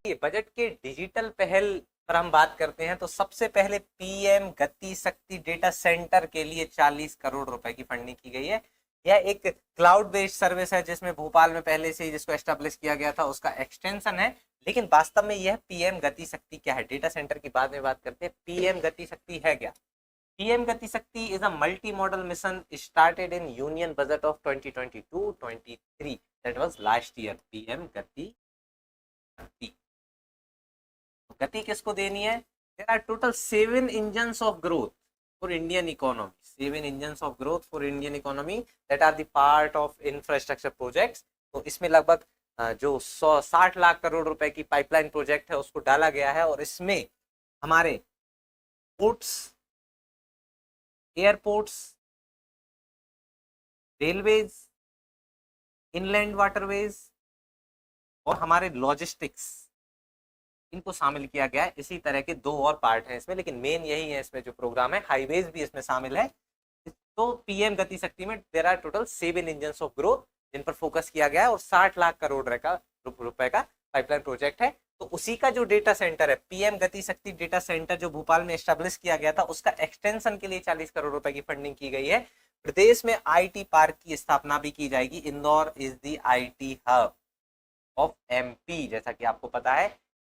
ये बजट के डिजिटल पहल पर हम बात करते हैं तो सबसे पहले पीएम गति शक्ति डेटा सेंटर के लिए 40 करोड़ रुपए की फंडिंग की गई है। यह एक क्लाउड बेस्ड सर्विस है जिसमें भोपाल में पहले से ही जिसको एस्टेब्लिश किया गया था उसका एक्सटेंशन है। लेकिन वास्तव में यह पीएम गति शक्ति क्या है, डेटा सेंटर की बाद में बात करते हैं। पीएम गति शक्ति है क्या? PM Gati Shakti is a multi modal mission started in union budget of 2022-23 that was last year. PM Gati Shakti गति किसको देनी है? There are total 7 engines of growth for Indian economy. 7 engines of growth for Indian economy that are the part of infrastructure projects. तो इसमें लगभग जो 160 लाख करोड़ रुपए की पाइपलाइन प्रोजेक्ट है उसको डाला गया है और इसमें हमारे ports, airports, railways, inland waterways और हमारे लॉजिस्टिक्स, इनको शामिल किया गया है। इसी तरह के 2 और पार्ट हैं इसमें, लेकिन मेन यही है इसमें जो प्रोग्राम है। हाईवेज भी इसमें शामिल है। तो पीएम गति शक्ति में there are total 7 engines of growth जिन पर फोकस किया गया है और 60 लाख करोड़ रुपए का पाइपलाइन प्रोजेक्ट है। तो उसी का जो डेटा सेंटर है, पीएम गति शक्ति डेटा सेंटर जो भोपाल में एस्टेब्लिश किया गया था, उसका एक्सटेंशन के लिए 40 करोड़ रुपए की फंडिंग की गई है। प्रदेश में आईटी पार्क की स्थापना भी की जाएगी। Indore is the IT hub of MP. जैसा कि आपको पता है,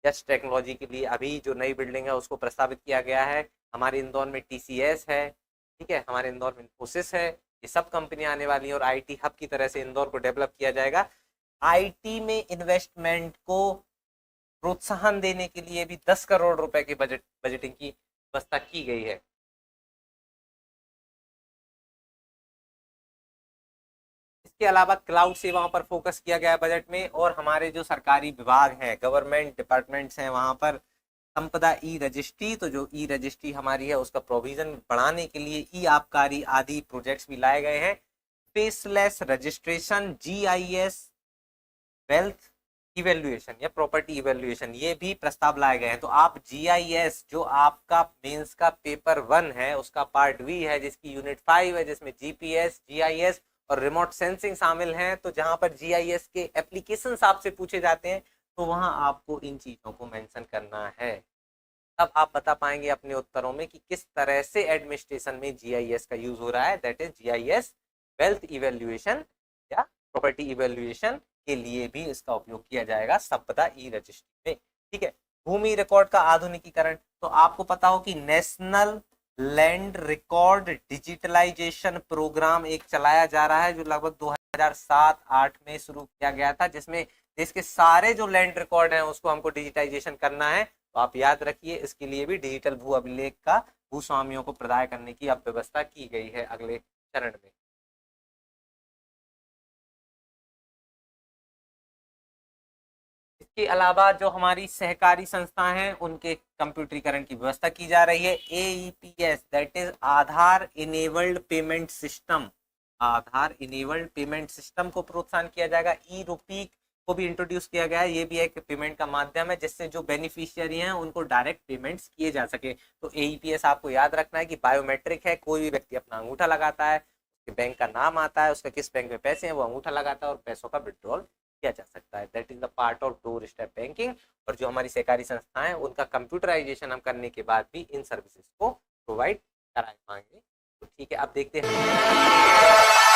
जस्ट टेक्नोलॉजी के लिए अभी जो नई बिल्डिंग है उसको प्रस्तावित किया गया है। हमारे इंदौर में टीसीएस है, ठीक है, हमारे इंदौर में इन्फोसिस है, ये सब कंपनियां आने वाली हैं और आईटी हब की तरह से इंदौर को डेवलप किया जाएगा। आईटी में इन्वेस्टमेंट को प्रोत्साहन देने के लिए भी 10 करोड़ रुपए की बजटिंग की व्यवस्था की गई है। इसके अलावा क्लाउड सेवाओं पर फोकस किया गया है बजट में और हमारे जो सरकारी विभाग हैं, गवर्नमेंट डिपार्टमेंट्स हैं, वहां पर संपदा ई रजिस्ट्री, तो जो ई रजिस्ट्री हमारी है उसका प्रोविजन बढ़ाने के लिए ई आबकारी आदि प्रोजेक्ट्स भी लाए गए हैं। Faceless registration, GIS, wealth evaluation या प्रॉपर्टी इवेल्युएशन, ये भी प्रस्ताव लाए गए हैं। तो आप जीआईएस जो आपका मेंस का पेपर 1 है उसका पार्ट बी है जिसकी यूनिट 5 है, जिसमें जीपीएस, जीआईएस और रिमोट सेंसिंग शामिल हैं। तो जहां पर जीआईएस के एप्लीकेशन आपसे पूछे जाते हैं तो वहां आपको इन चीजों को मेंशन करना है। तब आप बता पाएंगे अपने उत्तरों में कि किस तरह से एडमिनिस्ट्रेशन में जीआईएस का यूज हो रहा है। That is GIS wealth evaluation या प्रॉपर्टी इवेल्युएशन के लिए भी इसका उपयोग किया जाएगा संपदा ई रजिस्ट्री में। ठीक है। भूमि रिकॉर्ड का आधुनिकीकरण, तो आपको पता हो कि national land record digitalization program एक चलाया जा रहा है जो लगभग 2007-8 में शुरू किया गया था, जिसमें देश के सारे जो लैंड रिकॉर्ड हैं उसको हमको डिजिटाइजेशन करना है। तो आप याद रखिए इसके लिए भी डिजिटल भू अभिलेख का भूस्वामियों को प्रदान करने की अब व्यवस्था की गई है अगले चरण में। इसके अलावा जो हमारी सहकारी संस्थाएं हैं उनके कंप्यूटरीकरण की व्यवस्था की जा रही है। AEPS that is Aadhaar enabled payment system, Aadhaar enabled payment system को प्रोत्साहन किया जाएगा। ई रूपी को भी इंट्रोड्यूस किया गया है। ये भी एक पेमेंट का माध्यम है जिससे जो बेनिफिशियरी हैं उनको डायरेक्ट पेमेंट्स किए जा सके। तो AEPS आपको याद रखना है कि बायोमेट्रिक है, कोई भी व्यक्ति अपना अंगूठा लगाता है, उसके बैंक का नाम आता है, उसका किस बैंक में पैसे हैं, वो अंगूठा लगाता है और पैसों का विड्रॉल किया जा सकता है। That is the part of door step banking. और जो हमारी सहकारी संस्थाएं उनका कंप्यूटराइजेशन हम करने के बाद भी इन सर्विसेज को प्रोवाइड करा पाएंगे। तो ठीक है, अब देखते हैं